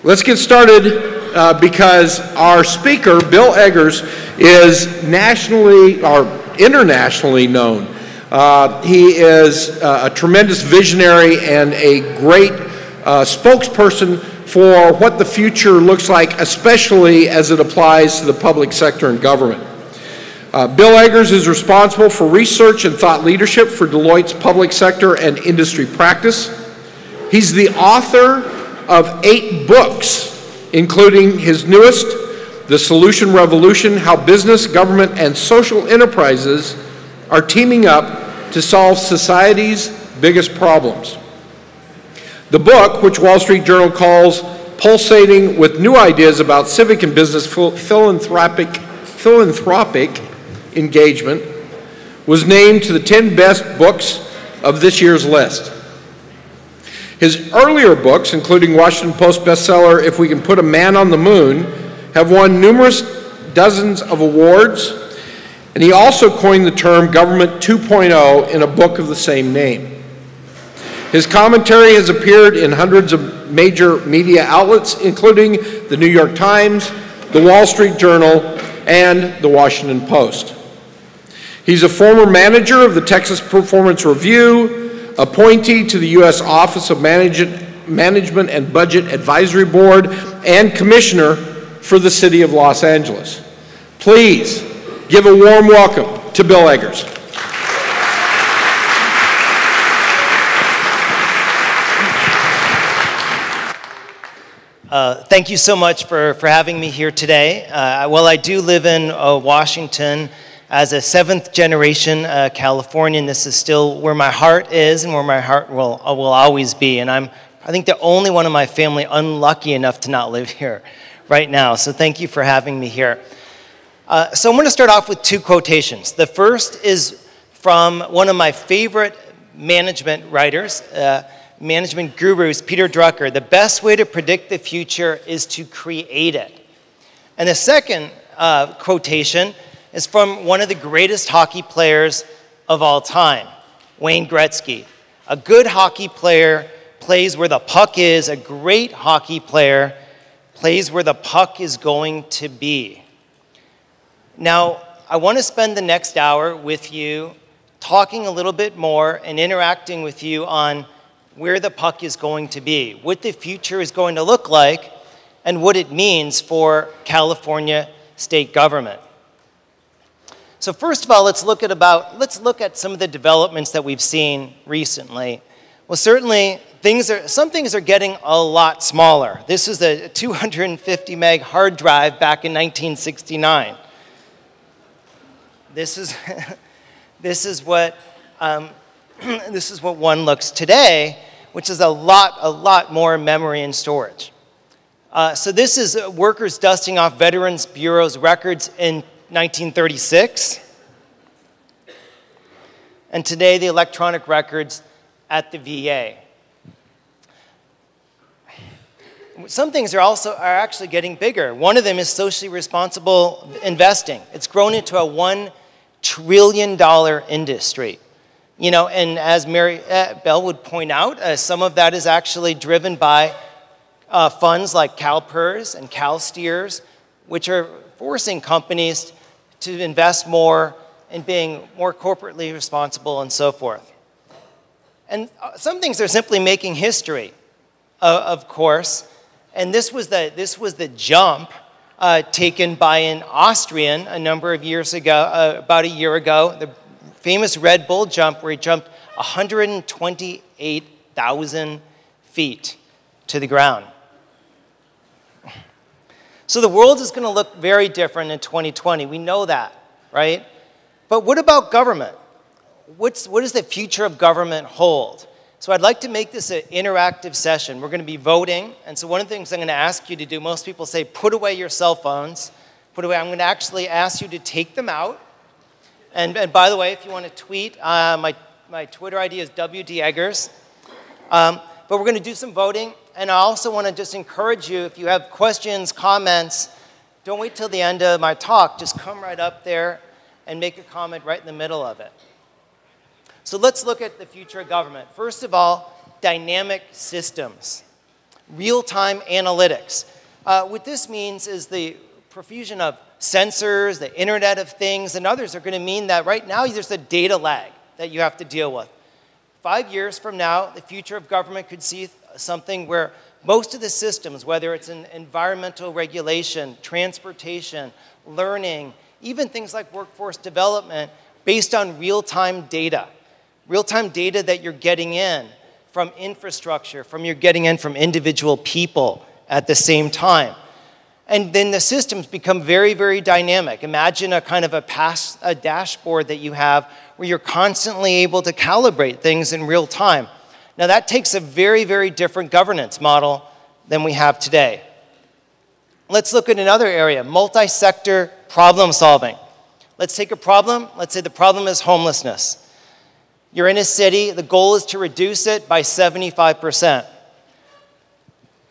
Let's get started because our speaker, Bill Eggers, is nationally or internationally known. He is a tremendous visionary and a great spokesperson for what the future looks like, especially as it applies to the public sector and government. Bill Eggers is responsible for research and thought leadership for Deloitte's public sector and industry practice. He's the author of 8 books, including his newest, The Solution Revolution: How Business, Government, and Social Enterprises are Teaming Up to Solve Society's Biggest Problems. The book, which Wall Street Journal calls Pulsating with New Ideas About Civic and Business Philanthropic Engagement, was named to the 10 best books of this year's list. His earlier books, including Washington Post bestseller If We Can Put a Man on the Moon, have won numerous dozens of awards, and he also coined the term Government 2.0 in a book of the same name. His commentary has appeared in hundreds of major media outlets, including the New York Times, the Wall Street Journal, and the Washington Post. He's a former manager of the Texas Performance Review, appointee to the U.S. Office of Management and Budget Advisory Board, and commissioner for the City of Los Angeles. Please give a warm welcome to Bill Eggers. Thank you so much for having me here today. Well, I do live in Washington. As a 7th generation Californian, this is still where my heart is and where my heart will always be. And I think the only one of my family unlucky enough to not live here right now. So thank you for having me here. So I'm going to start off with 2 quotations. The first is from one of my favorite management writers, management gurus, Peter Drucker. The best way to predict the future is to create it. And the second quotation is from one of the greatest hockey players of all time, Wayne Gretzky. A good hockey player plays where the puck is. A great hockey player plays where the puck is going to be. Now, I want to spend the next hour with you talking a little bit more and interacting with you on where the puck is going to be, what the future is going to look like, and what it means for California state government. So first of all, let's look at some of the developments that we've seen recently. Well, certainly some things are getting a lot smaller. This is a 250 meg hard drive back in 1969. This is what one looks today, which is a lot more memory and storage. So this is workers dusting off Veterans Bureau's records in 1936, and today the electronic records at the VA. Some things are actually getting bigger. One of them is socially responsible investing. It's grown into a $1 trillion industry. You know, and as Mary Bell would point out, some of that is actually driven by funds like CalPERS and CalSTEERS, which are forcing companies to invest more in being more corporately responsible and so forth. And some things are simply making history, of course. And this was the jump taken by an Austrian a number of years ago, about a year ago, the famous Red Bull jump where he jumped 128,000 feet to the ground. So the world is going to look very different in 2020. We know that, right? But what about government? What does the future of government hold? So I'd like to make this an interactive session. We're going to be voting. And so one of the things I'm going to ask you to do, most people say, put away your cell phones. Put away. I'm going to actually ask you to take them out. And by the way, if you want to tweet, my Twitter ID is WD Eggers. But we're going to do some voting. And I also want to just encourage you, if you have questions, comments, don't wait till the end of my talk. Just come right up there and make a comment right in the middle of it. So let's look at the future of government. First of all, dynamic systems. real-time analytics. What this means is the profusion of sensors, the Internet of Things, and others are going to mean that right now there's a data lag that you have to deal with. 5 years from now, the future of government could see something where most of the systems, whether it's in environmental regulation, transportation, learning, even things like workforce development, based on real-time data that you're getting in from infrastructure, you're getting in from individual people at the same time. And then the systems become very, very dynamic. Imagine a kind of a dashboard that you have where you're constantly able to calibrate things in real time. Now that takes a very, very different governance model than we have today. Let's look at another area, multi-sector problem solving. Let's take a problem. Let's say the problem is homelessness. You're in a city. The goal is to reduce it by 75%.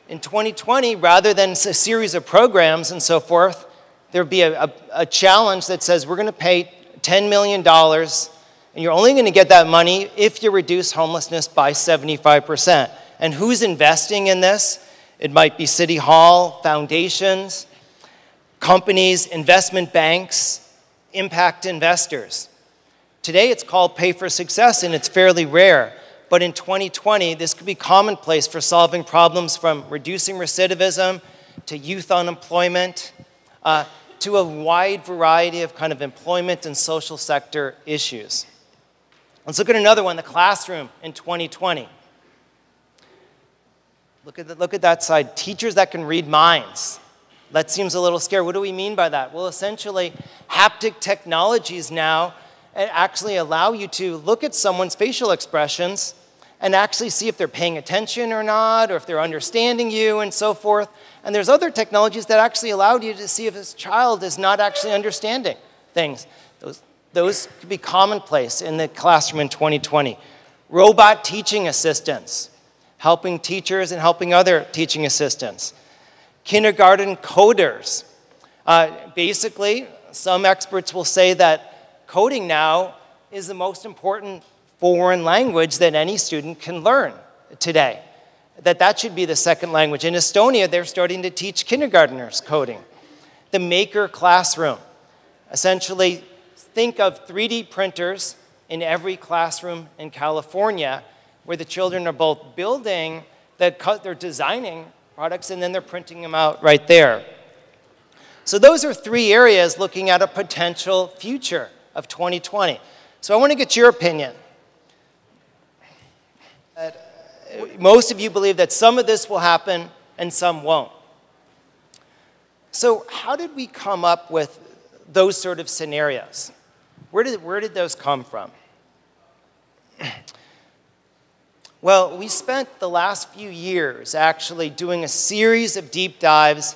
In 2020, rather than a series of programs and so forth, there'd be a challenge that says we're going to pay $10 million, and you're only going to get that money if you reduce homelessness by 75%. And who's investing in this? It might be City Hall, foundations, companies, investment banks, impact investors. Today it's called pay for success, and it's fairly rare. But in 2020, this could be commonplace for solving problems from reducing recidivism to youth unemployment to a wide variety of kind of employment and social sector issues. Let's look at another one, the classroom in 2020. Look at that side, teachers that can read minds. That seems a little scary. What do we mean by that? Well, essentially, haptic technologies now actually allow you to look at someone's facial expressions and actually see if they're paying attention or not, or if they're understanding you and so forth. And there's other technologies that actually allow you to see if this child is not actually understanding things. Those could be commonplace in the classroom in 2020. Robot teaching assistants, helping teachers and helping other teaching assistants. Kindergarten coders. Basically, some experts will say that coding now is the most important foreign language that any student can learn today. That should be the second language. In Estonia, they're starting to teach kindergartners coding. The maker classroom. Essentially, think of 3D printers in every classroom in California where the children are both building, they're designing products, and then they're printing them out right there. So those are three areas looking at a potential future of 2020. So I want to get your opinion. Most of you believe that some of this will happen and some won't. So how did we come up with those sort of scenarios? Where did those come from? Well, we spent the last few years actually doing a series of deep dives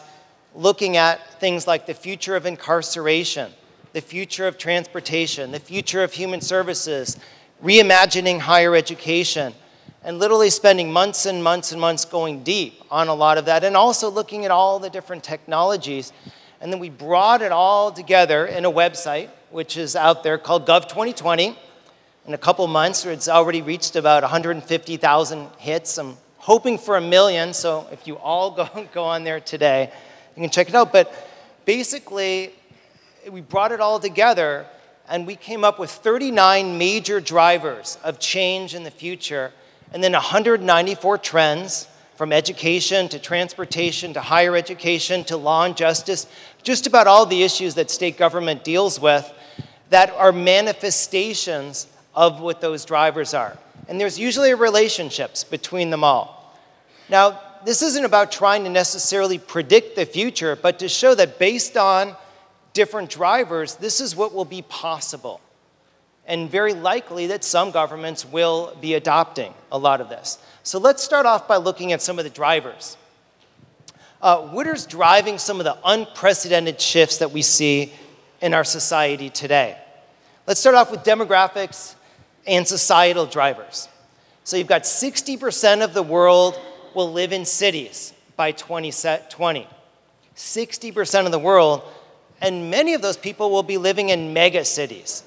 looking at things like the future of incarceration, the future of transportation, the future of human services, reimagining higher education, and literally spending months and months and months going deep on a lot of that, and also looking at all the different technologies. And then we brought it all together in a website, which is out there called Gov2020. In a couple months, it's already reached about 150,000 hits. I'm hoping for 1 million, so if you all go on there today, you can check it out. But basically, we brought it all together, and we came up with 39 major drivers of change in the future, and then 194 trends from education to transportation to higher education to law and justice, just about all the issues that state government deals with that are manifestations of what those drivers are. And there's usually relationships between them all. Now, this isn't about trying to necessarily predict the future, but to show that based on different drivers, this is what will be possible. And very likely that some governments will be adopting a lot of this. So let's start off by looking at some of the drivers. What is driving some of the unprecedented shifts that we see in our society today? Let's start off with demographics and societal drivers. So you've got 60% of the world will live in cities by 2020. 60% of the world. And many of those people will be living in mega cities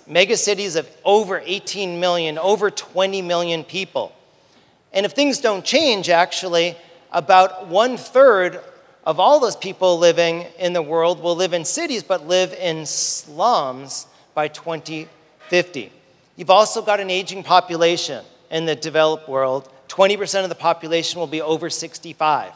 of over 18 million, over 20 million people. And if things don't change, actually, about 1/3 of all those people living in the world will live in cities but live in slums by 2050. You've also got an aging population in the developed world. 20% of the population will be over 65.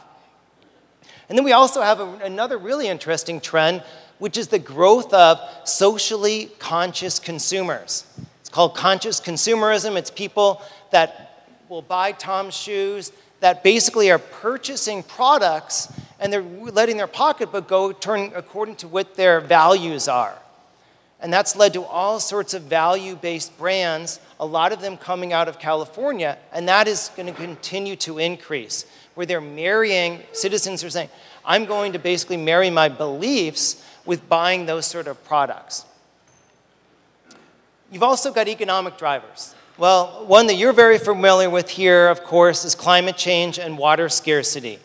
And then we also have another really interesting trend, which is the growth of socially conscious consumers. It's called conscious consumerism. It's people that will buy Tom's shoes, that basically are purchasing products and they're letting their pocketbook go turn according to what their values are. And that's led to all sorts of value-based brands, a lot of them coming out of California, and that is going to continue to increase, where they're marrying, citizens are saying, I'm going to basically marry my beliefs with buying those sort of products. You've also got economic drivers. Well, one that you're very familiar with here, of course, is climate change and water scarcity.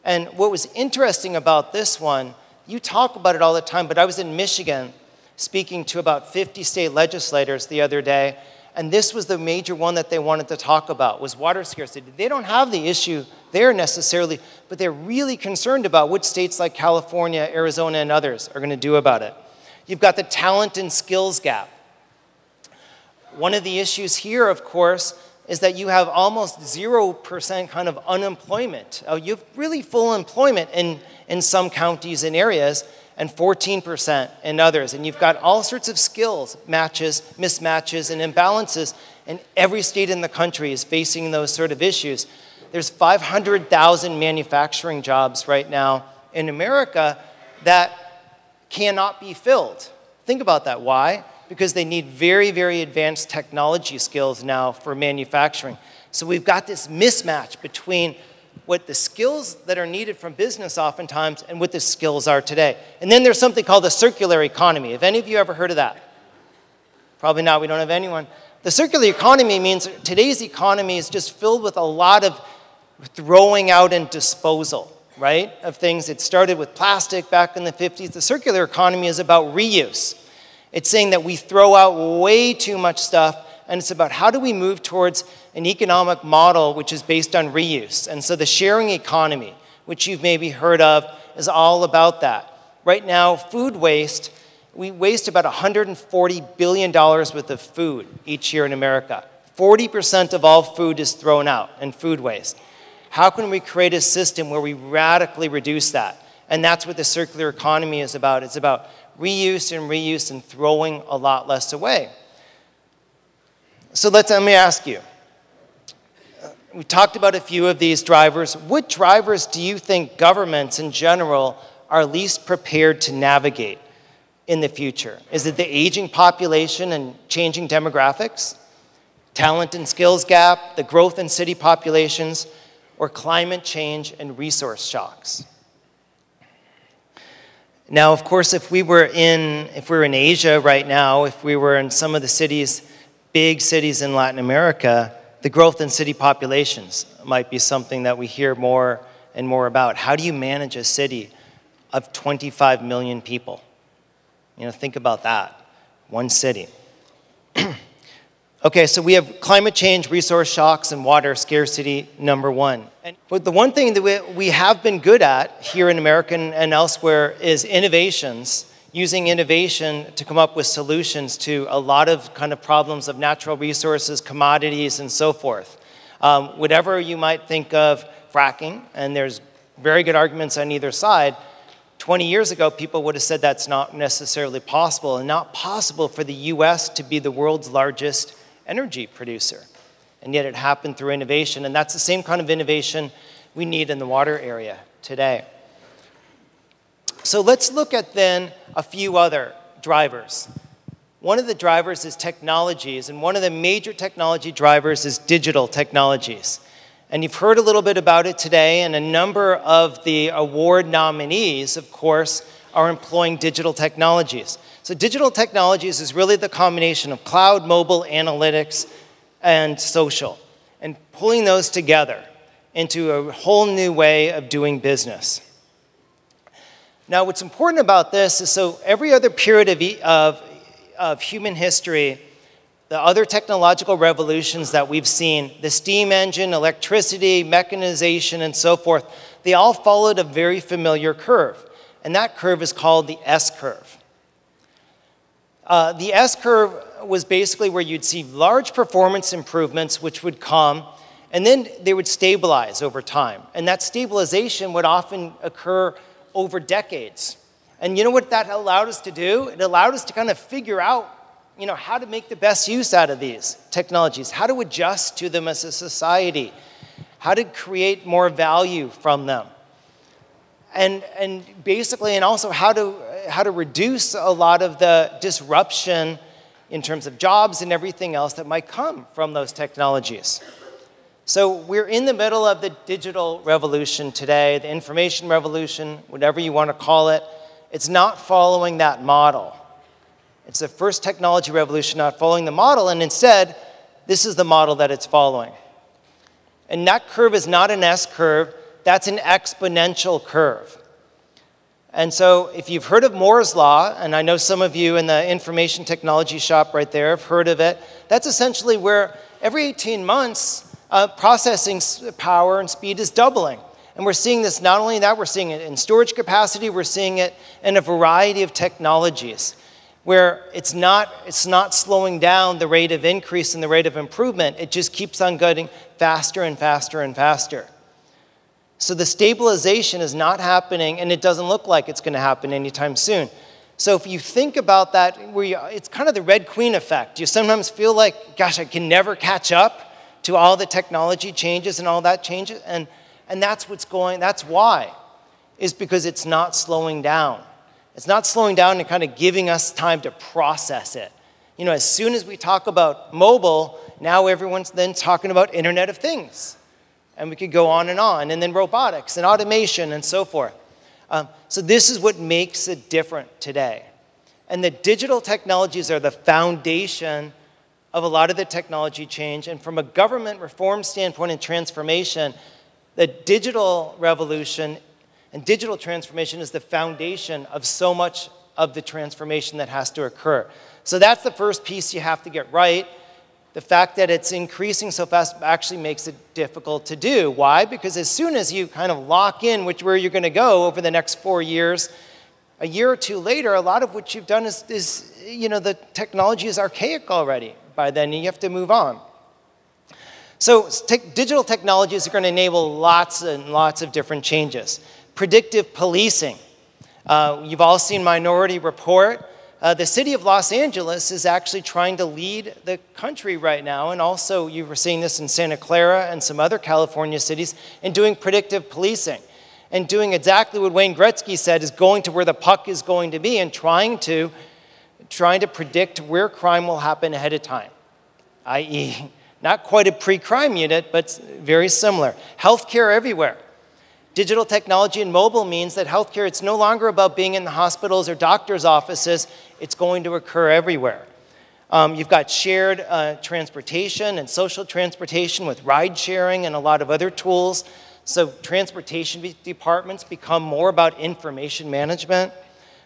And what was interesting about this one, you talk about it all the time, but I was in Michigan speaking to about 50 state legislators the other day, and this was the major one that they wanted to talk about, was water scarcity. They don't have the issue there necessarily, but they're really concerned about what states like California, Arizona, and others are going to do about it. You've got the talent and skills gap. One of the issues here, of course, is that you have almost 0% kind of unemployment. You have really full employment in some counties and areas, and 14% in others. And you've got all sorts of skills, matches, mismatches, and imbalances, and every state in the country is facing those sort of issues. There's 500,000 manufacturing jobs right now in America that cannot be filled. Think about that. Why? Because they need very, very advanced technology skills now for manufacturing. So we've got this mismatch between what the skills that are needed from business oftentimes and what the skills are today. And then there's something called the circular economy. Have any of you ever heard of that? Probably not. We don't have anyone. The circular economy means today's economy is just filled with a lot of throwing out and disposal, right, of things. It started with plastic back in the 50s. The circular economy is about reuse. It's saying that we throw out way too much stuff, and it's about how do we move towards an economic model which is based on reuse. And so the sharing economy, which you've maybe heard of, is all about that. Right now, food waste, we waste about $140 billion worth of food each year in America. 40% of all food is thrown out in food waste. How can we create a system where we radically reduce that? And that's what the circular economy is about. It's about reuse and throwing a lot less away. So let me ask you. We talked about a few of these drivers. What drivers do you think governments in general are least prepared to navigate in the future? Is it the aging population and changing demographics, talent and skills gap, the growth in city populations, or climate change and resource shocks? Now, of course, if we were in Asia right now, if we were in some of the cities, big cities in Latin America, the growth in city populations might be something that we hear more and more about. How do you manage a city of 25 million people? You know, think about that. One city. Okay, so we have climate change, resource shocks, and water scarcity, number one. But the one thing that we have been good at here in America and elsewhere is innovations, using innovation to come up with solutions to a lot of kind of problems of natural resources, commodities, and so forth. Whatever you might think of fracking, and there's very good arguments on either side, 20 years ago, people would have said that's not necessarily possible, and not possible for the US to be the world's largest energy producer. And yet it happened through innovation, and that's the same kind of innovation we need in the water area today. So let's look at then a few other drivers. One of the drivers is technologies, and one of the major technology drivers is digital technologies. And you've heard a little bit about it today, and a number of the award nominees, of course, are employing digital technologies. So digital technologies is really the combination of cloud, mobile, analytics, and social, and pulling those together into a whole new way of doing business. Now, what's important about this is so every other period of human history, the other technological revolutions that we've seen, the steam engine, electricity, mechanization, and so forth, they all followed a very familiar curve. And that curve is called the S-curve. The S-curve was basically where you'd see large performance improvements which would come, and then they would stabilize over time. And that stabilization would often occur over decades. And you know what that allowed us to do? It allowed us to kind of figure out, how to make the best use out of these technologies, how to adjust to them as a society, how to create more value from them. And basically, and also how to reduce a lot of the disruption in terms of jobs and everything else that might come from those technologies. So we're in the middle of the digital revolution today, the information revolution, whatever you want to call it. It's not following that model. It's the first technology revolution not following the model, and instead, this is the model that it's following. And that curve is not an S-curve, that's an exponential curve. And so if you've heard of Moore's Law, and I know some of you in the information technology shop right there have heard of it, that's essentially where every 18 months, processing power and speed is doubling. And we're seeing this, not only that, we're seeing it in storage capacity, we're seeing it in a variety of technologies, where it's not slowing down the rate of increase and the rate of improvement, it just keeps on getting faster and faster and faster. So the stabilization is not happening, and it doesn't look like it's going to happen anytime soon. So if you think about that, it's kind of the Red Queen effect. You sometimes feel like, gosh, I can never catch up to all the technology changes and all that changes, and that's why, is because it's not slowing down. It's not slowing down and kind of giving us time to process it. As soon as we talk about mobile, now everyone's then talking about Internet of Things. And we could go on, and then robotics and automation and so forth. So this is what makes it different today. And the digital technologies are the foundation of a lot of the technology change. And from a government reform standpoint and transformation, the digital revolution and digital transformation is the foundation of so much of the transformation that has to occur. So that's the first piece you have to get right. The fact that it's increasing so fast actually makes it difficult to do. Why? Because as soon as you kind of lock in where you're going to go over the next 4 years, a year or two later, a lot of what you've done is the technology is archaic already by then, and you have to move on. So digital technologies are going to enable lots and lots of different changes. Predictive policing. You've all seen Minority Report. The city of Los Angeles is actually trying to lead the country right now, and also you were seeing this in Santa Clara and some other California cities, in doing predictive policing and doing exactly what Wayne Gretzky said, is going to where the puck is going to be and trying to predict where crime will happen ahead of time, i.e., not quite a pre-crime unit, but very similar. Healthcare everywhere. Digital technology and mobile means that healthcare, it's no longer about being in the hospitals or doctors' offices. It's going to occur everywhere. You've got shared transportation and social transportation with ride sharing and a lot of other tools. So transportation departments become more about information management.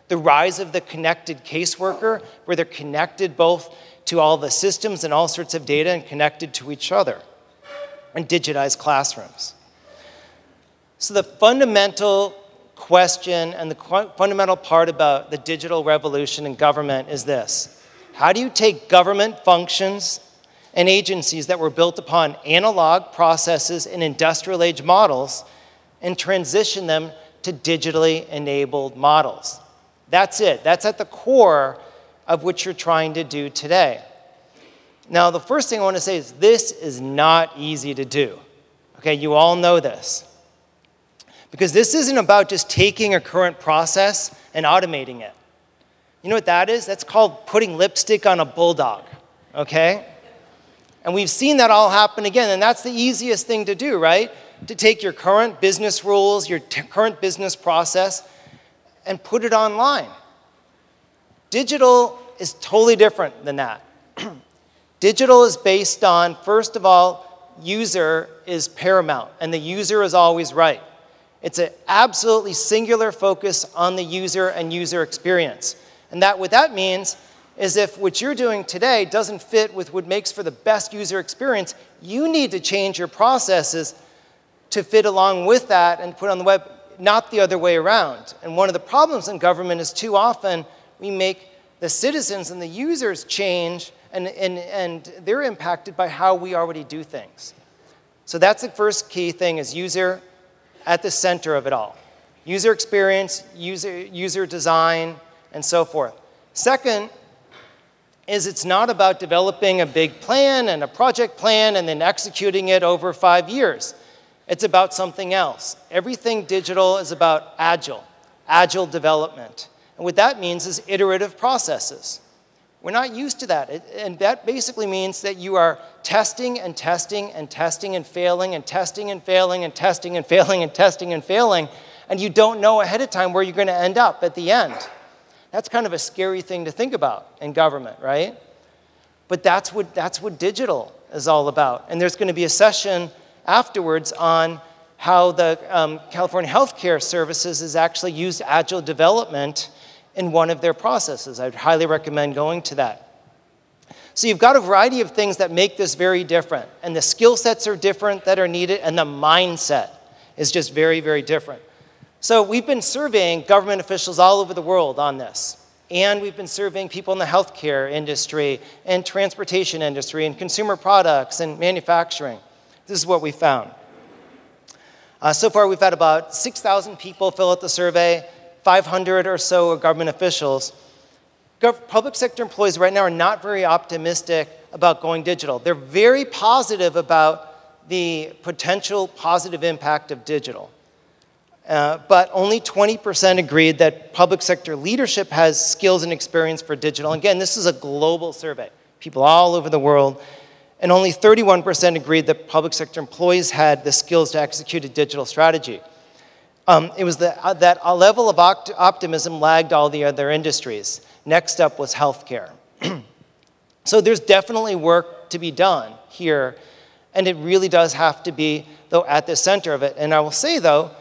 The rise of the connected caseworker, where they're connected both to all the systems and all sorts of data and connected to each other. And digitized classrooms. So the fundamental question and the fundamental part about the digital revolution in government is this. How do you take government functions and agencies that were built upon analog processes and industrial age models and transition them to digitally enabled models? That's it. That's at the core of what you're trying to do today. Now, the first thing I want to say is this is not easy to do. Okay, you all know this. Because this isn't about just taking a current process and automating it. You know what that is? That's called putting lipstick on a bulldog, okay? And we've seen that all happen again, and that's the easiest thing to do, right? To take your current business rules, your current business process, and put it online. Digital is totally different than that. Digital is based on, first of all, user is paramount, and the user is always right. It's an absolutely singular focus on the user and user experience. And what that means is if what you're doing today doesn't fit with what makes for the best user experience, you need to change your processes to fit along with that and put on the web, not the other way around. And one of the problems in government is too often we make the citizens and the users change, and they're impacted by how we already do things. So that's the first key thing, is user at the center of it all. User experience, user design, and so forth. Second is it's not about developing a big plan and a project plan and then executing it over 5 years. It's about something else. Everything digital is about agile development. And what that means is iterative processes. We're not used to that. And that basically means that you are testing and testing and testing and failing and testing and failing and testing and failing and testing and failing, and you don't know ahead of time where you're going to end up at the end. That's kind of a scary thing to think about in government, right? But that's what digital is all about. And there's going to be a session afterwards on how the California Healthcare Services has actually used agile development in one of their processes. I'd highly recommend going to that. So you've got a variety of things that make this very different. And the skill sets are different that are needed, and the mindset is just very, very different. So we've been surveying government officials all over the world on this. And we've been surveying people in the healthcare industry and transportation industry and consumer products and manufacturing. This is what we found. So far, we've had about 6,000 people fill out the survey, 500 or so are government officials. Public sector employees right now are not very optimistic about going digital. They're very positive about the potential positive impact of digital. But only 20% agreed that public sector leadership has skills and experience for digital. Again, this is a global survey, people all over the world. And only 31% agreed that public sector employees had the skills to execute a digital strategy. It was that level of optimism lagged all the other industries. Next up was healthcare. So there's definitely work to be done here, and it really does have to be, though, at the center of it. And I will say, though,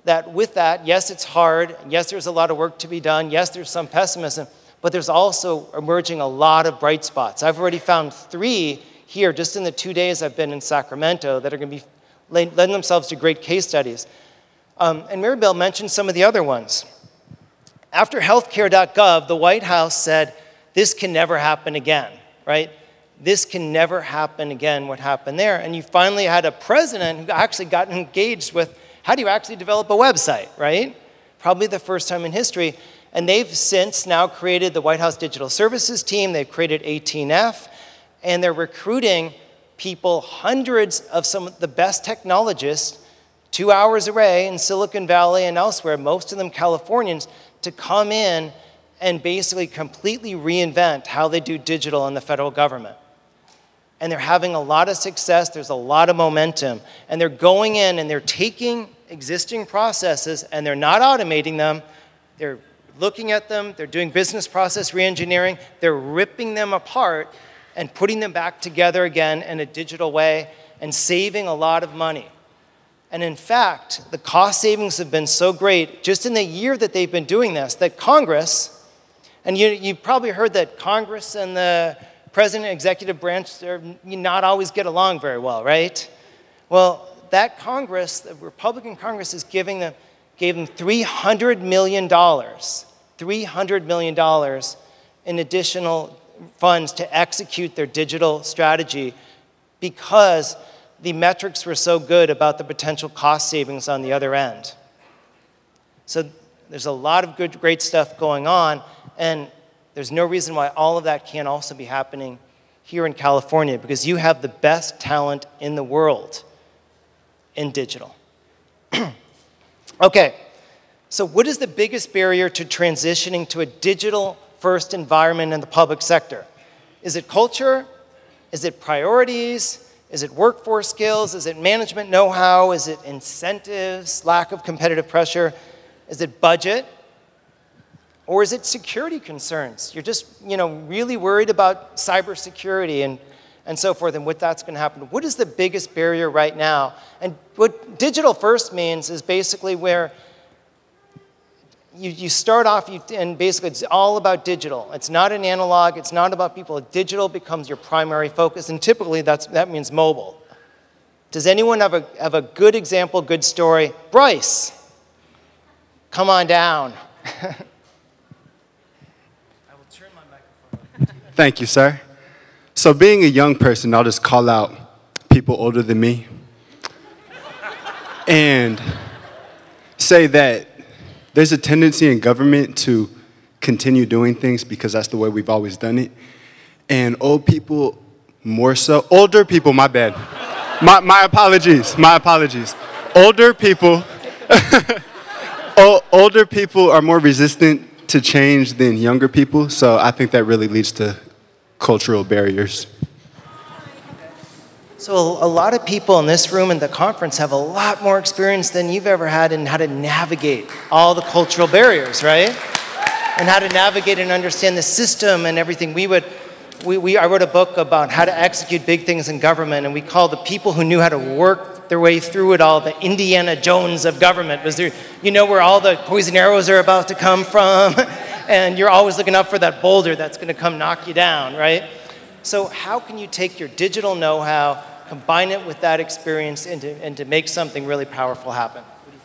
that with that, yes, it's hard. Yes, there's a lot of work to be done. Yes, there's some pessimism, but there's also emerging a lot of bright spots. I've already found 3 here just in the 2 days I've been in Sacramento that are going to be lending themselves to great case studies. And Maribel mentioned some of the other ones. After healthcare.gov, the White House said, this can never happen again, right? This can never happen again, what happened there. And you finally had a president who actually got engaged with, how do you actually develop a website, right? Probably the first time in history. And they've since now created the White House Digital Services team. They've created 18F. And they're recruiting people, hundreds of some of the best technologists, 2 hours away in Silicon Valley and elsewhere, most of them Californians, to come in and basically completely reinvent how they do digital in the federal government. And they're having a lot of success. There's a lot of momentum. And they're going in and they're taking existing processes and they're not automating them. They're looking at them. They're doing business process reengineering. They're ripping them apart and putting them back together again in a digital way and saving a lot of money. And in fact, the cost savings have been so great just in the year that they've been doing this, that Congress, and you've probably heard that Congress and the president executive branch not always get along very well, right? Well, that Congress, the Republican Congress, gave them $300 million, $300 million in additional funds to execute their digital strategy because the metrics were so good about the potential cost savings on the other end. So there's a lot of great stuff going on, and there's no reason why all of that can't also be happening here in California, because you have the best talent in the world in digital. Okay, so what is the biggest barrier to transitioning to a digital-first environment in the public sector? Is it culture? Is it priorities? Is it workforce skills? Is it management know-how? Is it incentives, lack of competitive pressure? Is it budget? Or is it security concerns? You're just, really worried about cybersecurity and so forth and what that's going to happen. What is the biggest barrier right now? And what digital first means is basically where you start off, and basically it's all about digital. It's not an analog, it's not about people. Digital becomes your primary focus, and typically that means mobile. Does anyone have a good example, good story? Bryce, come on down. I will turn my microphone. Thank you, sir. So being a young person, I'll just call out people older than me and say that there's a tendency in government to continue doing things because that's the way we've always done it. And old people more so. Older people, my bad. My apologies, my apologies. Older people, older people are more resistant to change than younger people, so I think that really leads to cultural barriers. So a lot of people in this room and the conference have a lot more experience than you've ever had in how to navigate all the cultural barriers, right? And how to navigate and understand the system and everything. I wrote a book about how to execute big things in government, and we call the people who knew how to work their way through it all the Indiana Jones of government. Was there, you know where all the poison arrows are about to come from, and you're always looking up for that boulder that's going to come knock you down, right? So how can you take your digital know-how, combine it with that experience, and to make something really powerful happen? What do you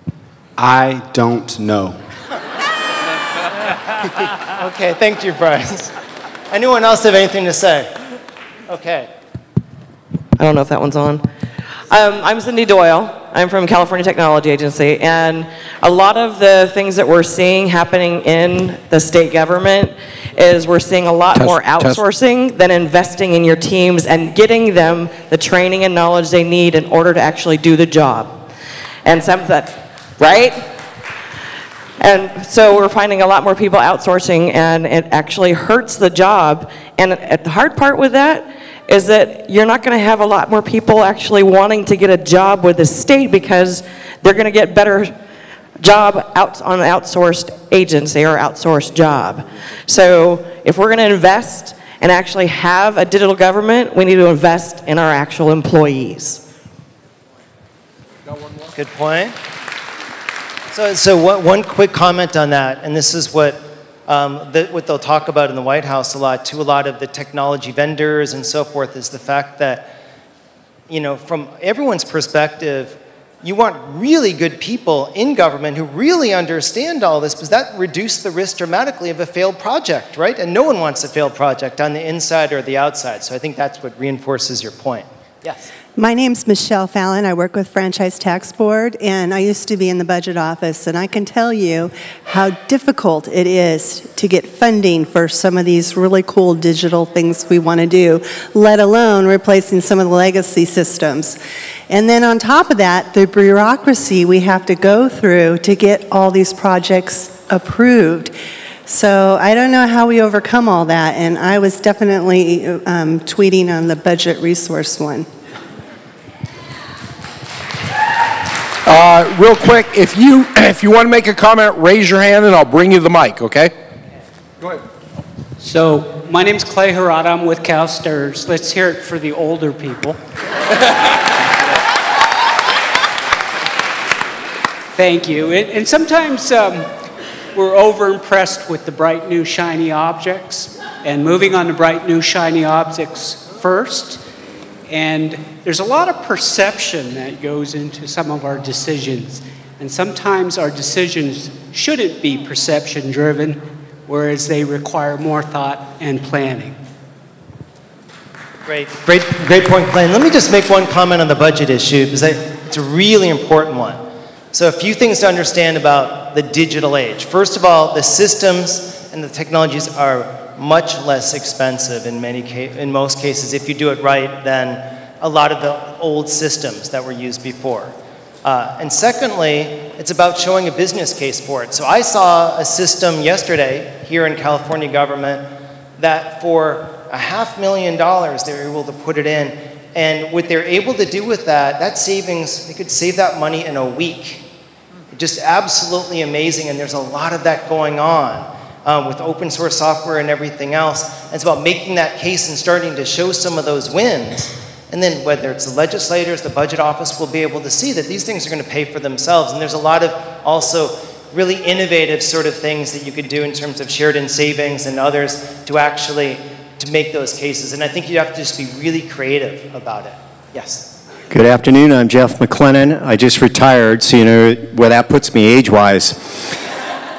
think? I don't know. Okay, thank you, Bryce. Anyone else have anything to say? Okay. I don't know if that one's on. I'm Cindy Doyle. I'm from California Technology Agency, and a lot of the things that we're seeing happening in the state government is we're seeing a lot more outsourcing than investing in your teams and getting them the training and knowledge they need in order to actually do the job. And some of that's, right? And so we're finding a lot more people outsourcing, and it actually hurts the job. And the hard part with that is that you're not going to have a lot more people actually wanting to get a job with the state because they're going to get better job on an outsourced agency or outsourced job. So if we're going to invest and actually have a digital government, we need to invest in our actual employees. Good point. So one quick comment on that, and this is what they'll talk about in the White House a lot, to a lot of the technology vendors and so forth, is the fact that, you know, from everyone's perspective, you want really good people in government who really understand all this, because that reduces the risk dramatically of a failed project, right? And no one wants a failed project on the inside or the outside. So I think that's what reinforces your point. Yes. My name's Michelle Fallon. I work with Franchise Tax Board, and I used to be in the budget office, and I can tell you how difficult it is to get funding for some of these really cool digital things we want to do, let alone replacing some of the legacy systems. And then on top of that, the bureaucracy we have to go through to get all these projects approved. So I don't know how we overcome all that, and I was definitely tweeting on the budget resource one. Real quick, if you want to make a comment, raise your hand and I'll bring you the mic, okay? Go ahead. So, my name's Clay Harada. I'm with CalSTRS. Let's hear it for the older people. Thank you. And sometimes we're over-impressed with the bright, new, shiny objects, and moving on to bright, new, shiny objects first. And there's a lot of perception that goes into some of our decisions. And sometimes our decisions shouldn't be perception-driven, whereas they require more thought and planning. Great point, Glenn. Let me just make one comment on the budget issue, because it's a really important one. So a few things to understand about the digital age. First of all, the systems and the technologies are much less expensive in most cases, if you do it right, than a lot of the old systems that were used before. And secondly, it's about showing a business case for it. So I saw a system yesterday here in California government that for $500,000 they were able to put it in, and what they're able to do with that savings, they could save that money in a week. Just absolutely amazing, and there's a lot of that going on. With open source software and everything else. And it's about making that case and starting to show some of those wins. And then whether it's the legislators, the budget office will be able to see that these things are going to pay for themselves. And there's a lot of also really innovative sort of things that you could do in terms of shared-in savings and others to actually to make those cases. And I think you have to just be really creative about it. Yes. Good afternoon, I'm Jeff McLennan. I just retired, so you know where that puts me age-wise.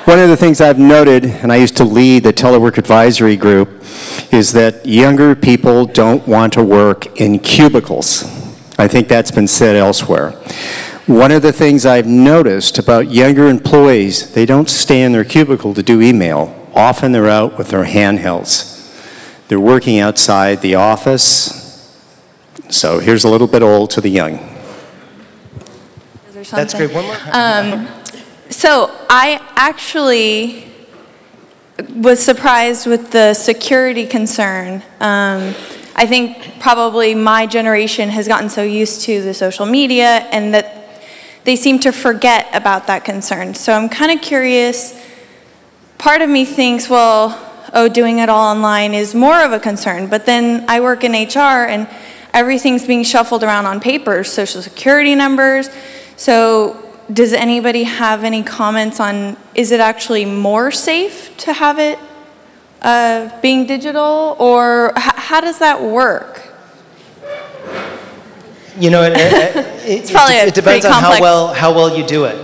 One of the things I've noted, and I used to lead the telework advisory group, is that younger people don't want to work in cubicles. I think that's been said elsewhere. One of the things I've noticed about younger employees, they don't stay in their cubicle to do email. Often they're out with their handhelds. They're working outside the office. So here's a little bit old to the young. That's great. One more. So I actually was surprised with the security concern. I think probably my generation has gotten so used to the social media and that they seem to forget about that concern. So I'm kind of curious. Part of me thinks, well, oh, doing it all online is more of a concern. But then I work in HR and everything's being shuffled around on papers, social security numbers. So does anybody have any comments on, is it actually more safe to have it being digital, or how does that work? You know, it depends on how well you do it.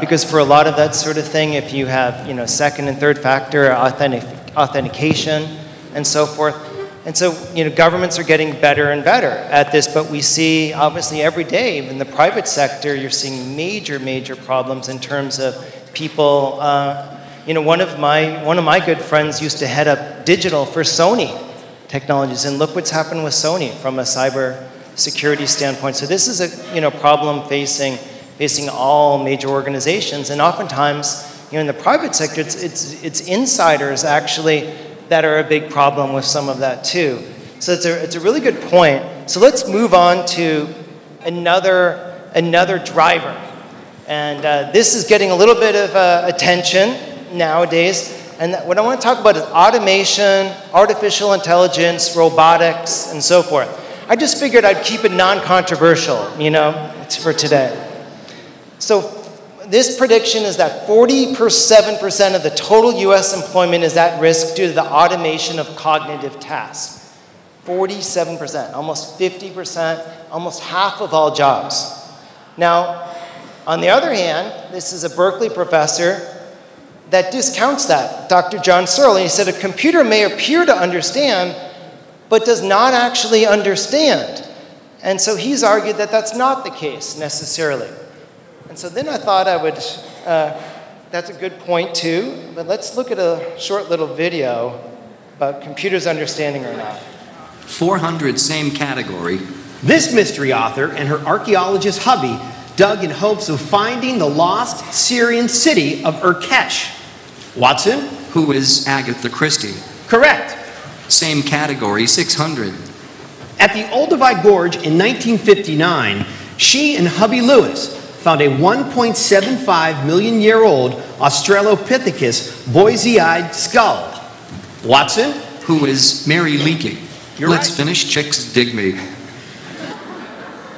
Because for a lot of that sort of thing, if you have, you know, second and third factor authentication and so forth. And so, you know, governments are getting better and better at this, but we see, obviously, every day in the private sector, you're seeing major, major problems in terms of people. You know, one of my good friends used to head up digital for Sony Technologies, and look what's happened with Sony from a cyber security standpoint. So this is a, you know, problem facing all major organizations, and oftentimes, you know, in the private sector, it's insiders actually that are a big problem with some of that too. So it's a really good point. So let's move on to another driver. And this is getting a little bit of attention nowadays. And what I want to talk about is automation, artificial intelligence, robotics, and so forth. I just figured I'd keep it non-controversial, you know, for today. So this prediction is that 47% of the total US employment is at risk due to the automation of cognitive tasks. 47%, almost 50%, almost half of all jobs. Now, on the other hand, this is a Berkeley professor that discounts that, Dr. John Searle. He said a computer may appear to understand, but does not actually understand. And so he's argued that that's not the case necessarily. And so then I thought I would, that's a good point too, but let's look at a short little video about computers understanding or not. 400 same category. This mystery author and her archaeologist hubby dug in hopes of finding the lost Syrian city of Urkesh. Watson? Who is Agatha Christie? Correct. Same category, 600. At the Olduvai Gorge in 1959, she and hubby Lewis found a 1.75 million year old Australopithecus Boise-eyed skull. Watson? Who is Mary Leakey? Let's right. finish Chicks Dig Me.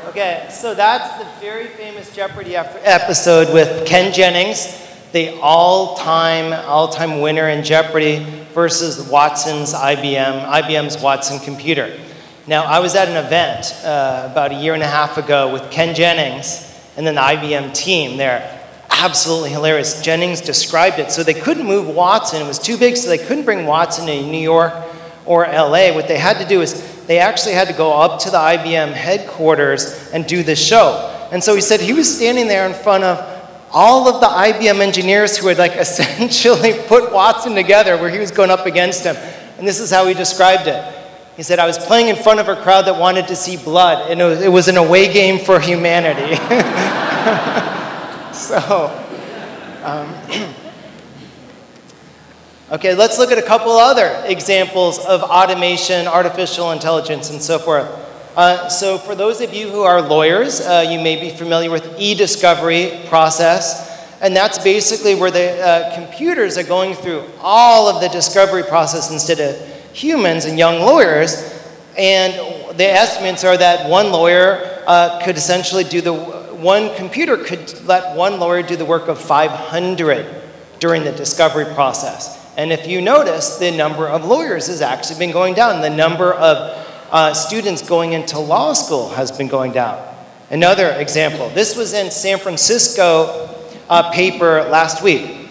Okay, so that's the very famous Jeopardy episode with Ken Jennings, the all-time winner in Jeopardy, versus IBM's Watson computer. Now, I was at an event about a year and a half ago with Ken Jennings and then the IBM team. They're absolutely hilarious. Jennings described it. So they couldn't move Watson. It was too big, so they couldn't bring Watson to New York or LA. What they had to do is they actually had to go up to the IBM headquarters and do the show. And so he said he was standing there in front of all of the IBM engineers who had like essentially put Watson together, where he was going up against him. And this is how he described it. He said, I was playing in front of a crowd that wanted to see blood, and it was an away game for humanity. Okay, let's look at a couple other examples of automation, artificial intelligence, and so forth. So for those of you who are lawyers, you may be familiar with e-discovery process, and that's basically where the computers are going through all of the discovery process instead of humans and young lawyers, and the estimates are that one lawyer could essentially do one computer could let one lawyer do the work of 500 during the discovery process. And if you notice, the number of lawyers has actually been going down. The number of students going into law school has been going down. Another example, this was in San Francisco paper last week,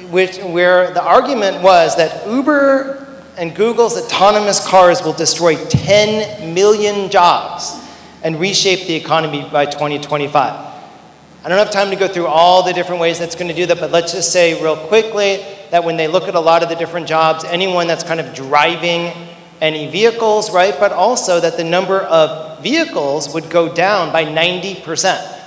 where the argument was that Uber and Google's autonomous cars will destroy 10 million jobs and reshape the economy by 2025. I don't have time to go through all the different ways that's going to do that, but let's just say real quickly that when they look at a lot of the different jobs, anyone that's kind of driving any vehicles, right, but also that the number of vehicles would go down by 90%,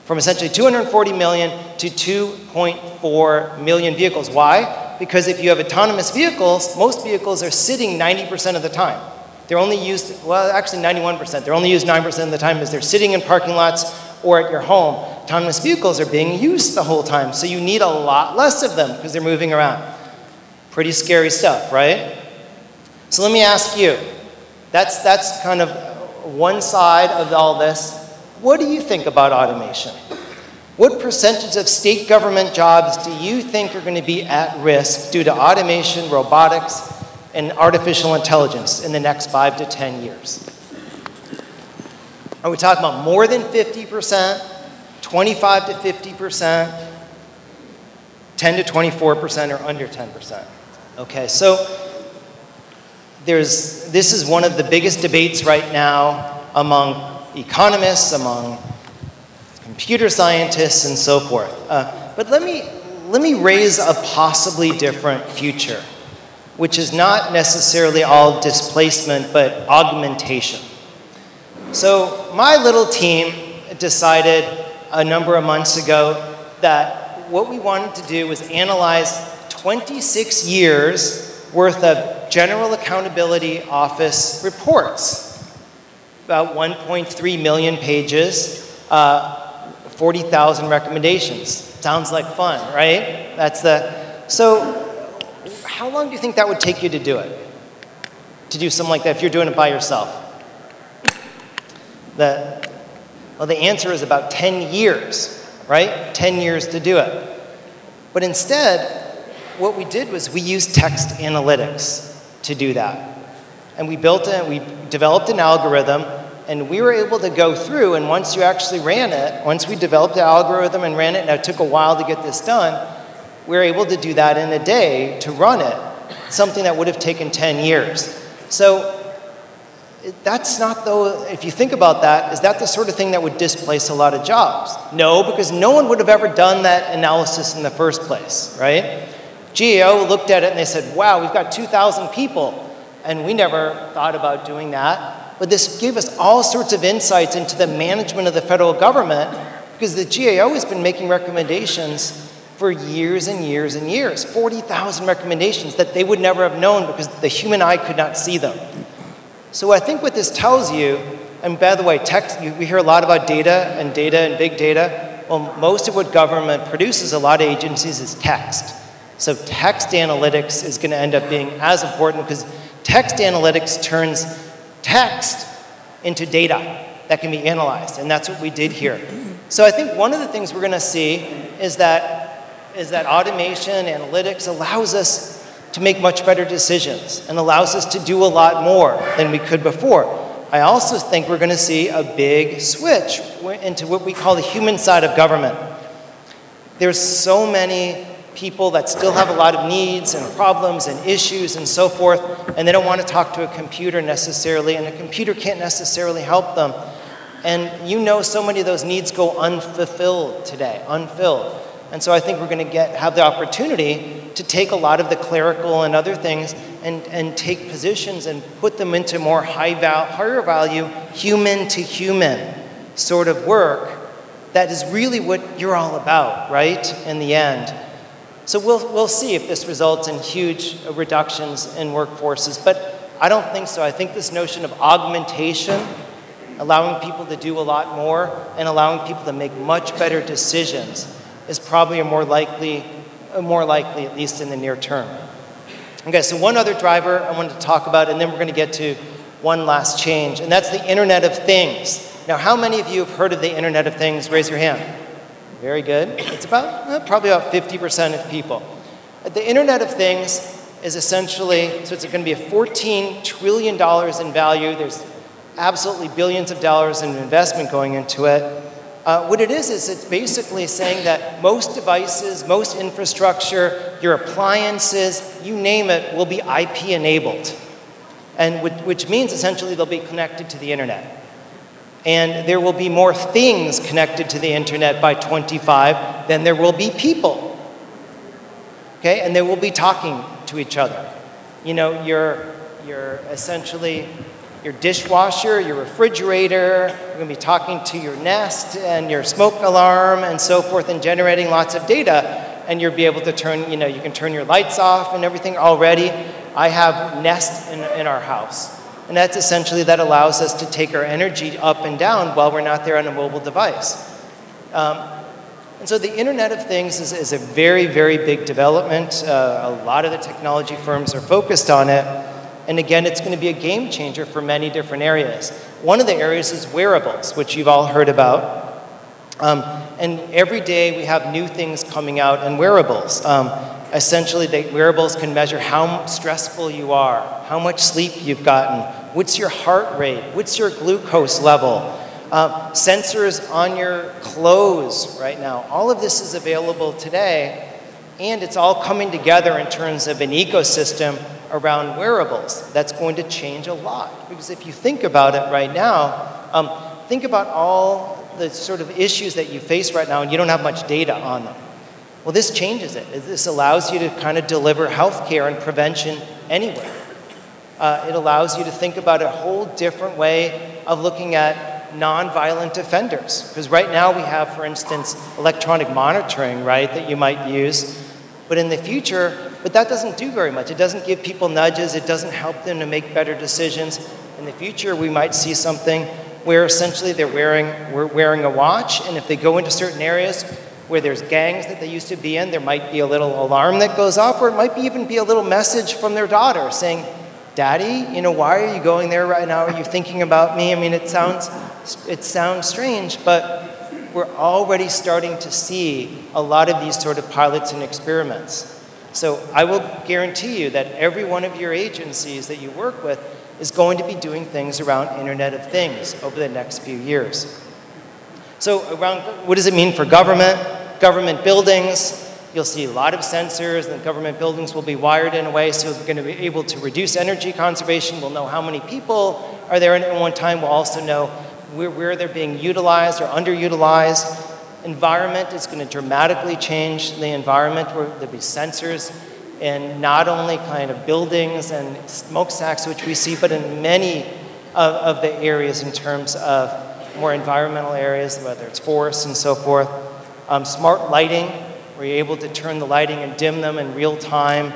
from essentially 240 million to 2.4 million vehicles. Why? Because if you have autonomous vehicles, most vehicles are sitting 90% of the time. They're only used, well, actually 91%. They're only used 9% of the time as they're sitting in parking lots or at your home. Autonomous vehicles are being used the whole time, so you need a lot less of them because they're moving around. Pretty scary stuff, right? So let me ask you, that's kind of one side of all this. What do you think about automation? What percentage of state government jobs do you think are going to be at risk due to automation, robotics, and artificial intelligence in the next 5 to 10 years? Are we talking about more than 50%, 25 to 50%, 10 to 24%, or under 10%? Okay, so this is one of the biggest debates right now among economists, among computer scientists, and so forth. But let me raise a possibly different future, which is not necessarily all displacement, but augmentation. So my little team decided a number of months ago that what we wanted to do was analyze 26 years worth of General Accountability Office reports, about 1.3 million pages, 40,000 recommendations. Sounds like fun, right? So how long do you think that would take you to do it? To do something like that if you're doing it by yourself? Well, the answer is about 10 years, right? 10 years to do it. But instead, what we did was we used text analytics to do that. And we developed an algorithm, and we were able to go through, and once you actually ran it, once we developed the algorithm and ran it, and it took a while to get this done, we were able to do that in a day to run it, something that would have taken 10 years. So that's not, though, if you think about that, is that the sort of thing that would displace a lot of jobs? No, because no one would have ever done that analysis in the first place, right? GAO looked at it and they said, wow, we've got 2,000 people, and we never thought about doing that. But this gave us all sorts of insights into the management of the federal government, because the GAO has been making recommendations for years and years and years, 40,000 recommendations that they would never have known because the human eye could not see them. So I think what this tells you, and by the way, we hear a lot about data and big data. Well, most of what government produces, a lot of agencies, is text. So text analytics is going to end up being as important because text analytics turns text into data that can be analyzed, and that's what we did here. So I think one of the things we're going to see is that automation, analytics allows us to make much better decisions and allows us to do a lot more than we could before. I also think we're going to see a big switch into what we call the human side of government. There's so many people that still have a lot of needs and problems and issues and so forth, and they don't want to talk to a computer necessarily, and a computer can't necessarily help them. And you know, so many of those needs go unfulfilled today, unfilled. And so I think we're going to have the opportunity to take a lot of the clerical and other things and take positions and put them into more higher value, human to human sort of work that is really what you're all about, right, in the end. So we'll see if this results in huge reductions in workforces, but I don't think so. I think this notion of augmentation, allowing people to do a lot more and allowing people to make much better decisions is probably more likely, at least in the near term. Okay, so one other driver I wanted to talk about, and then we're going to get to one last change, and that's the Internet of Things. Now, how many of you have heard of the Internet of Things? Raise your hand. Very good. It's about, probably about 50% of people. The Internet of Things is essentially, so it's going to be a $14 trillion in value. There's absolutely billions of dollars in investment going into it. What it is it's basically saying that most devices, most infrastructure, your appliances, you name it, will be IP enabled. And which means essentially they'll be connected to the internet. And there will be more things connected to the internet by 25 than there will be people. Okay, and they will be talking to each other. You know, you're essentially your dishwasher, your refrigerator, you're going to be talking to your Nest and your smoke alarm and so forth and generating lots of data. And you'll be able to turn, you know, you can turn your lights off and everything already. I have Nest in our house. And that's essentially, that allows us to take our energy up and down while we're not there on a mobile device. And so the Internet of Things is a very, very big development. A lot of the technology firms are focused on it. And again, it's going to be a game changer for many different areas. One of the areas is wearables, which you've all heard about. And every day we have new things coming out in wearables. Essentially, wearables can measure how stressful you are, how much sleep you've gotten, what's your heart rate, what's your glucose level, sensors on your clothes right now. All of this is available today, and it's all coming together in terms of an ecosystem around wearables. That's going to change a lot, because if you think about it right now, think about all the sort of issues that you face right now and you don't have much data on them. Well, this changes it. This allows you to kind of deliver health care and prevention anywhere. It allows you to think about a whole different way of looking at nonviolent offenders. Because right now we have, for instance, electronic monitoring, right, that you might use. But in the future, but that doesn't do very much. It doesn't give people nudges. It doesn't help them to make better decisions. In the future, we might see something where essentially we're wearing a watch, and if they go into certain areas where there's gangs that they used to be in, there might be a little alarm that goes off, or it might even be a little message from their daughter saying, "Daddy, you know, why are you going there right now? Are you thinking about me?" I mean, it sounds strange, but we're already starting to see a lot of these sort of pilots and experiments. So I will guarantee you that every one of your agencies that you work with is going to be doing things around Internet of Things over the next few years. So around, what does it mean for government? Government buildings, you'll see a lot of sensors, and government buildings will be wired in a way so we're going to be able to reduce energy conservation. We'll know how many people are there at one time. We'll also know where they're being utilized or underutilized. Environment is going to dramatically change the environment, where there'll be sensors in not only kind of buildings and smokestacks, which we see, but in many of the areas in terms of more environmental areas, whether it's forests and so forth. Smart lighting, where you're able to turn the lighting and dim them in real time.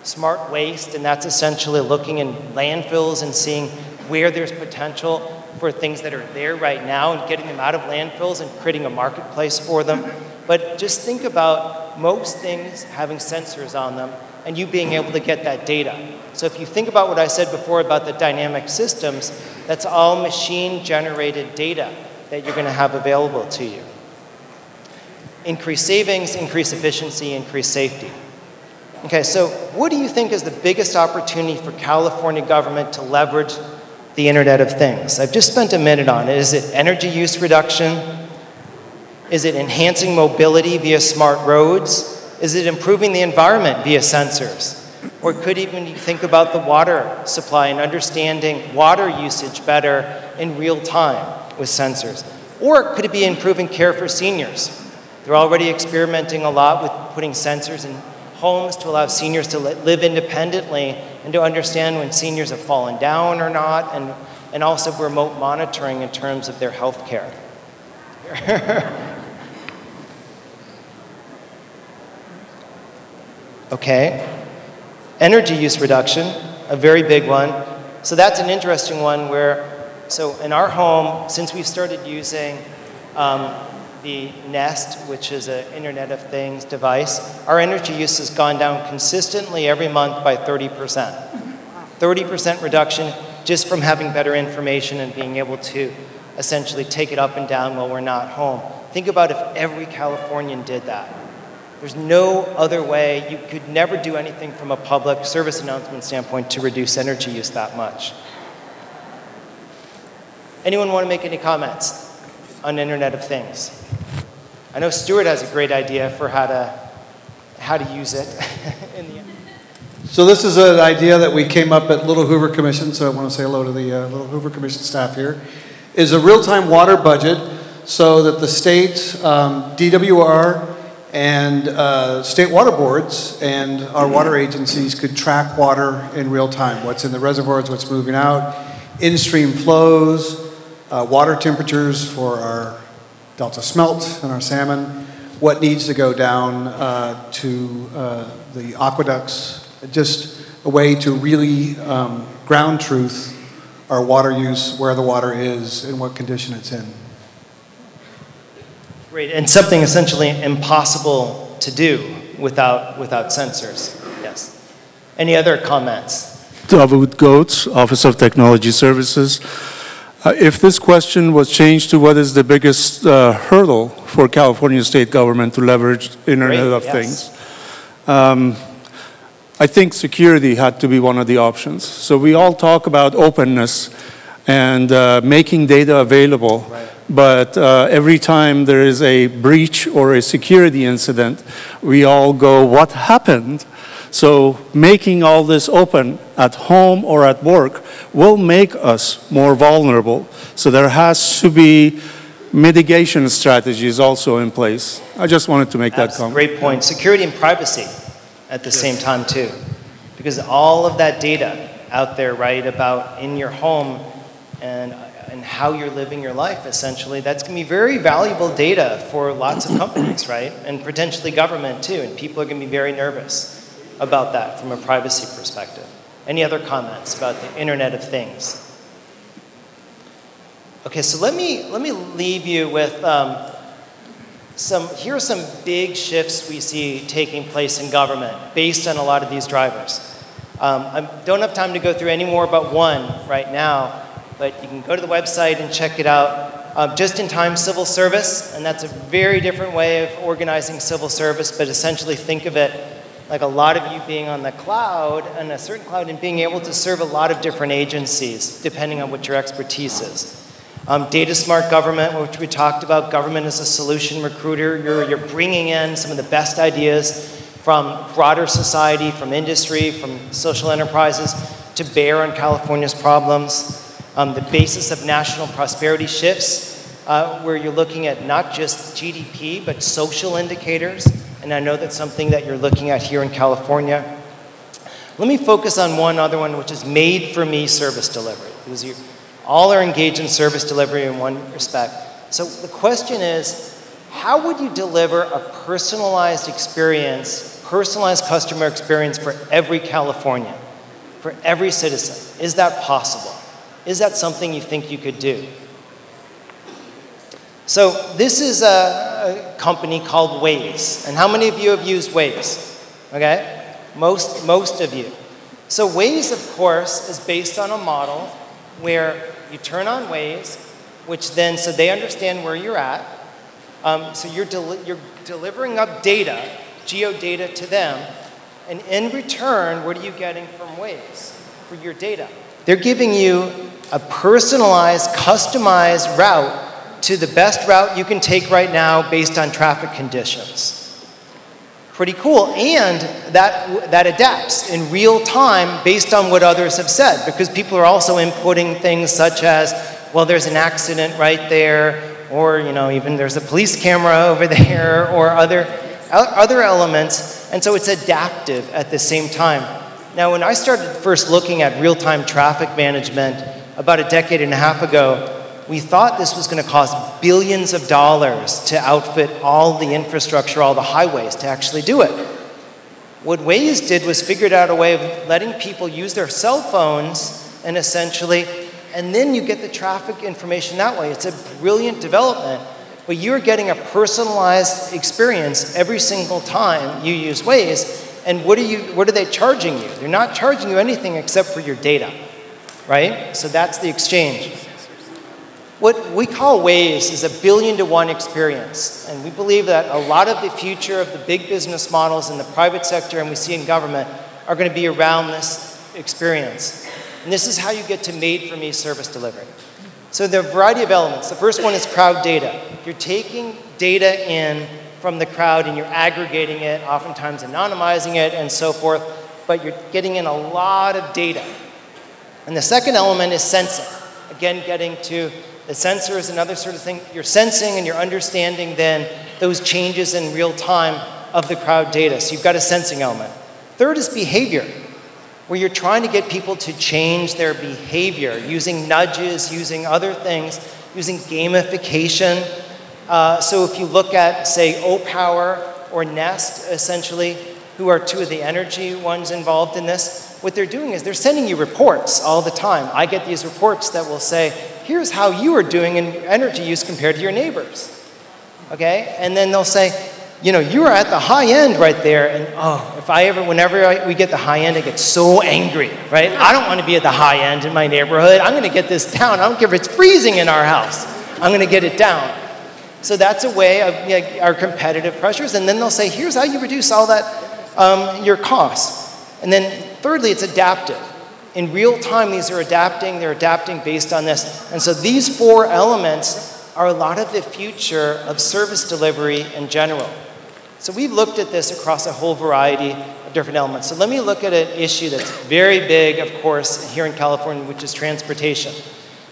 Smart waste, and that's essentially looking in landfills and seeing where there's potential for things that are there right now and getting them out of landfills and creating a marketplace for them. But just think about most things having sensors on them and you being able to get that data. So if you think about what I said before about the dynamic systems, that's all machine-generated data that you're going to have available to you. Increase savings, increase efficiency, increase safety. Okay, so what do you think is the biggest opportunity for California government to leverage the Internet of Things? I've just spent a minute on it. Is it energy use reduction? Is it enhancing mobility via smart roads? Is it improving the environment via sensors? Or could even you think about the water supply and understanding water usage better in real time with sensors? Or could it be improving care for seniors? They're already experimenting a lot with putting sensors in homes to allow seniors to live independently and to understand when seniors have fallen down or not, and also remote monitoring in terms of their health care. Okay. Energy use reduction, a very big one. So that's an interesting one where, so in our home, since we've started using the Nest, which is an Internet of Things device, our energy use has gone down consistently every month by 30%. 30% reduction just from having better information and being able to essentially take it up and down while we're not home. Think about if every Californian did that. There's no other way. You could never do anything from a public service announcement standpoint to reduce energy use that much. Anyone want to make any comments on Internet of Things? I know Stuart has a great idea for how to use it in the end. So this is an idea that we came up at Little Hoover Commission, so I want to say hello to the Little Hoover Commission staff here, is a real-time water budget so that the state, DWR, and state water boards and our water agencies could track water in real time. What's in the reservoirs, what's moving out, in-stream flows, water temperatures for our Delta smelt and our salmon, what needs to go down to the aqueducts, just a way to really ground truth our water use, where the water is, and what condition it's in. Great, and something essentially impossible to do without sensors. Yes. Any other comments? David Goetz, Office of Technology Services. If this question was changed to what is the biggest hurdle for California state government to leverage Internet of Things, I think security had to be one of the options. So we all talk about openness and making data available, but every time there is a breach or a security incident, we all go, what happened? So making all this open at home or at work will make us more vulnerable. So there has to be mitigation strategies also in place. I just wanted to make that comment. Great point. Security and privacy at the same time too. Because all of that data out there, right, about in your home and how you're living your life, essentially, that's going to be very valuable data for lots of companies, right? And potentially government too. And people are going to be very nervous about that from a privacy perspective. Any other comments about the Internet of Things? Okay, so let me leave you with here are some big shifts we see taking place in government based on a lot of these drivers. I don't have time to go through any more but one right now, but you can go to the website and check it out. Just-in-time civil service, and that's a very different way of organizing civil service, but essentially think of it like a lot of you being on the cloud, and a certain cloud, and being able to serve a lot of different agencies, depending on what your expertise is. Data smart government, which we talked about. Government as a solution recruiter. You're bringing in some of the best ideas from broader society, from industry, from social enterprises to bear on California's problems. The basis of national prosperity shifts, where you're looking at not just GDP, but social indicators. And I know that's something that you're looking at here in California. Let me focus on one other one, which is made-for-me service delivery, because you all are engaged in service delivery in one respect. So the question is, how would you deliver a personalized experience, personalized customer experience for every Californian, for every citizen? Is that possible? Is that something you think you could do? So this is a company called Waze. And how many of you have used Waze? Okay? Most of you. So Waze, of course, is based on a model where you turn on Waze, which then, so they understand where you're at. So you're delivering up data, geodata to them. And in return, what are you getting from Waze for your data? They're giving you a personalized, customized route to the best route you can take right now based on traffic conditions. Pretty cool, and that adapts in real time based on what others have said, because people are also inputting things such as, well, there's an accident right there, or even there's a police camera over there, or other elements, and so it's adaptive at the same time. Now, when I started first looking at real-time traffic management about a decade and a half ago, we thought this was going to cost billions of dollars to outfit all the infrastructure, all the highways to actually do it. What Waze did was figured out a way of letting people use their cell phones and then you get the traffic information that way. It's a brilliant development, but you're getting a personalized experience every single time you use Waze. And what are they charging you? They're not charging you anything except for your data, right? So that's the exchange. What we call Waze is a billion-to-one experience. And we believe that a lot of the future of the big business models in the private sector and we see in government are going to be around this experience. And this is how you get to made-for-me service delivery. So there are a variety of elements. The first one is crowd data. You're taking data in from the crowd and you're aggregating it, oftentimes anonymizing it and so forth, but you're getting in a lot of data. And the second element is sensing. Again, getting to the sensor is another sort of thing. You're sensing and you're understanding then those changes in real time of the crowd data. So you've got a sensing element. Third is behavior, where you're trying to get people to change their behavior using nudges, using other things, using gamification. So if you look at, say, O-Power or Nest, essentially, who are two of the energy ones involved in this, what they're doing is they're sending you reports all the time. I get these reports that will say, here's how you are doing in energy use compared to your neighbors. Okay? And then they'll say, you know, you are at the high end right there, and oh, whenever we get the high end, I get so angry, right? I don't want to be at the high end in my neighborhood. I'm going to get this down. I don't care if it's freezing in our house. I'm going to get it down. So that's a way of our competitive pressures. And then they'll say, here's how you reduce all that, your costs. And then thirdly, it's adaptive. In real time, these are adapting. They're adapting based on this. And so these four elements are a lot of the future of service delivery in general. So we've looked at this across a whole variety of different elements. So let me look at an issue that's very big, of course, here in California, which is transportation.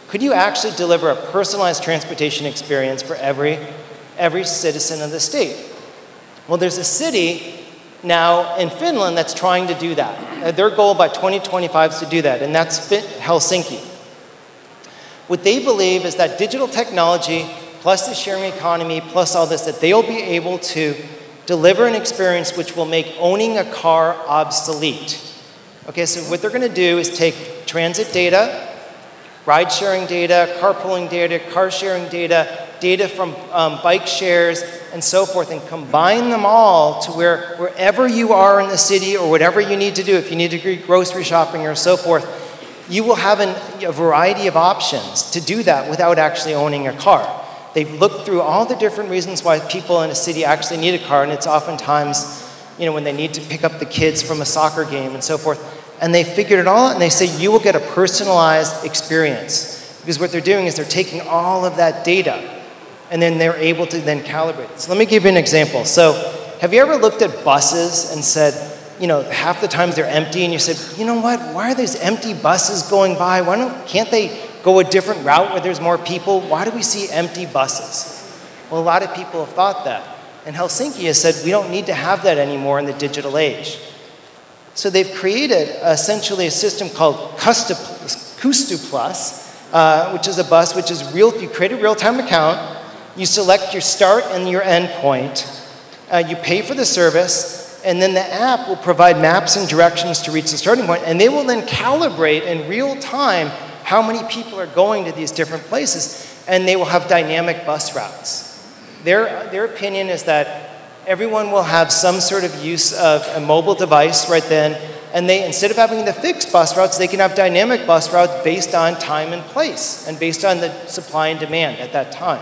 Could you actually deliver a personalized transportation experience for every citizen of the state? Well, there's a city now in Finland that's trying to do that. Their goal by 2025 is to do that, and that's Helsinki. What they believe is that digital technology, plus the sharing economy, plus all this, that they'll be able to deliver an experience which will make owning a car obsolete. Okay, so what they're going to do is take transit data, ride-sharing data, carpooling data, car-sharing data, data from bike shares, and so forth, and combine them all to wherever you are in the city or whatever you need to do, if you need to do grocery shopping or so forth, you will have a variety of options to do that without actually owning a car. They've looked through all the different reasons why people in a city actually need a car, and it's oftentimes, you know, when they need to pick up the kids from a soccer game and so forth. And they figured it all out, and they say you will get a personalized experience. Because what they're doing is they're taking all of that data, and then they're able to then calibrate it. So let me give you an example. So have you ever looked at buses and said, you know, half the times they're empty, and you said, you know what, why are these empty buses going by? Can't they go a different route where there's more people? Why do we see empty buses? Well, a lot of people have thought that. And Helsinki has said we don't need to have that anymore in the digital age. So they've created essentially a system called Kustu Plus, which is a bus which is real. You create a real-time account, you select your start and your end point, you pay for the service, and then the app will provide maps and directions to reach the starting point, and they will then calibrate in real time how many people are going to these different places, and they will have dynamic bus routes. Their opinion is that everyone will have some sort of use of a mobile device right then, and they, instead of having the fixed bus routes, they can have dynamic bus routes based on time and place, and based on the supply and demand at that time.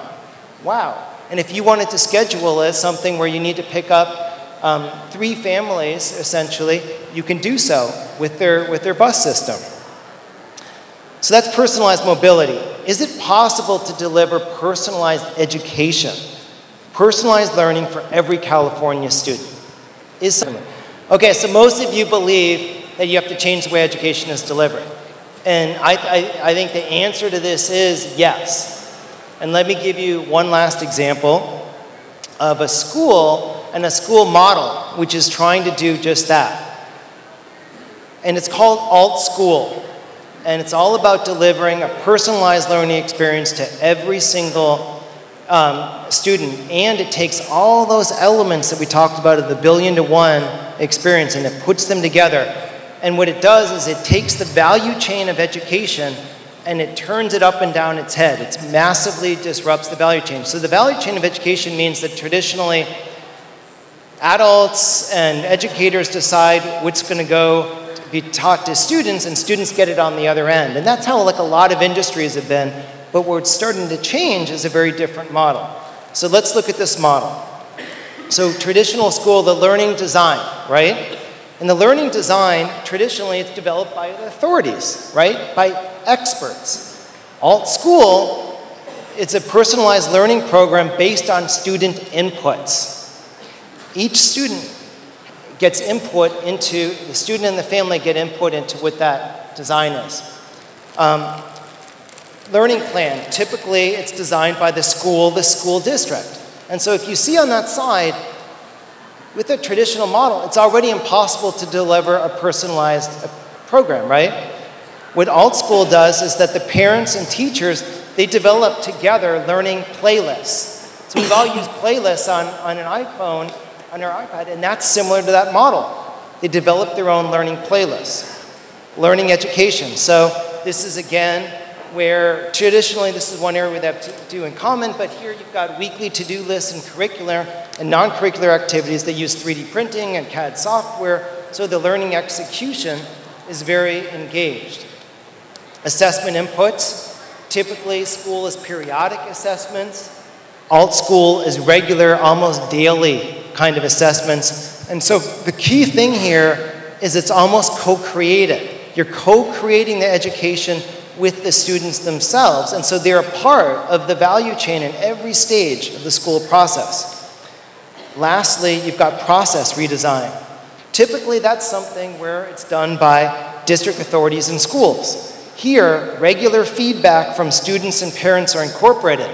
Wow. And if you wanted to schedule as something where you need to pick up 3 families, essentially, you can do so with their bus system. So that's personalized mobility. Is it possible to deliver personalized education, personalized learning for every California student? Okay, so most of you believe that you have to change the way education is delivered. And I think the answer to this is yes. And let me give you one last example of a school and a school model which is trying to do just that. And it's called Alt School. And it's all about delivering a personalized learning experience to every single student. And it takes all those elements that we talked about of the billion-to-one experience, and it puts them together. And what it does is it takes the value chain of education and it turns it up and down its head. It massively disrupts the value chain. So the value chain of education means that traditionally adults and educators decide what's going to go be taught to students, and students get it on the other end. And that's how like a lot of industries have been But what's starting to change is a very different model. So let's look at this model. So traditional school, the learning design, right? In the learning design, traditionally it's developed by the authorities, right? By experts. Alt school, it's a personalized learning program based on student inputs. Each student gets input into, the student and the family get input into what that design is. Learning plan, typically it's designed by the school district. And so if you see on that side, with a traditional model, it's already impossible to deliver a personalized program, right? What Alt School does is that the parents and teachers, they develop together learning playlists. So we've all used playlists on an iPhone, on our iPad, and that's similar to that model. They develop their own learning playlists. Learning education. So this is, again, where traditionally this is one area we have to do in common, but here you've got weekly to-do lists and curricular and non-curricular activities that use 3D printing and CAD software, so the learning execution is very engaged. Assessment inputs. Typically, school is periodic assessments. Alt school is regular, almost daily kind of assessments. And so the key thing here is it's almost co-created. You're co-creating the education with the students themselves, and so they're a part of the value chain in every stage of the school process. Lastly, you've got process redesign. Typically, that's something where it's done by district authorities and schools. Here, regular feedback from students and parents are incorporated.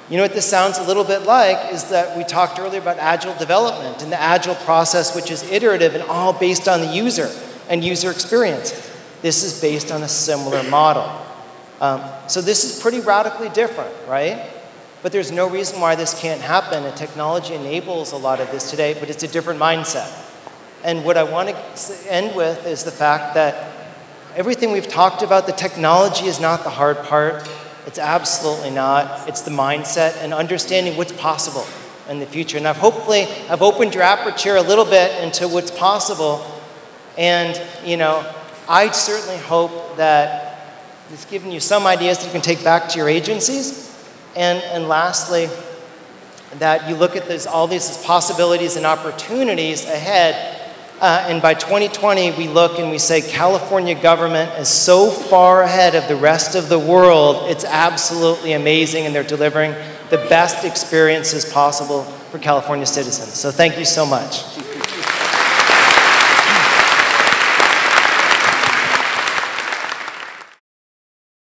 You know what this sounds a little bit like is that we talked earlier about agile development and the agile process, which is iterative and all based on the user and user experience. This is based on a similar model. So this is pretty radically different, right? But there's no reason why this can't happen, and technology enables a lot of this today, but it's a different mindset. And what I want to end with is the fact that everything we've talked about, the technology is not the hard part. It's absolutely not. It's the mindset and understanding what's possible in the future. And I've opened your aperture a little bit into what's possible. And, you know, I certainly hope that it's given you some ideas that you can take back to your agencies. And lastly, that you look at all these possibilities and opportunities ahead. And by 2020, we look and we say California government is so far ahead of the rest of the world. It's absolutely amazing, and they're delivering the best experiences possible for California citizens. So thank you so much.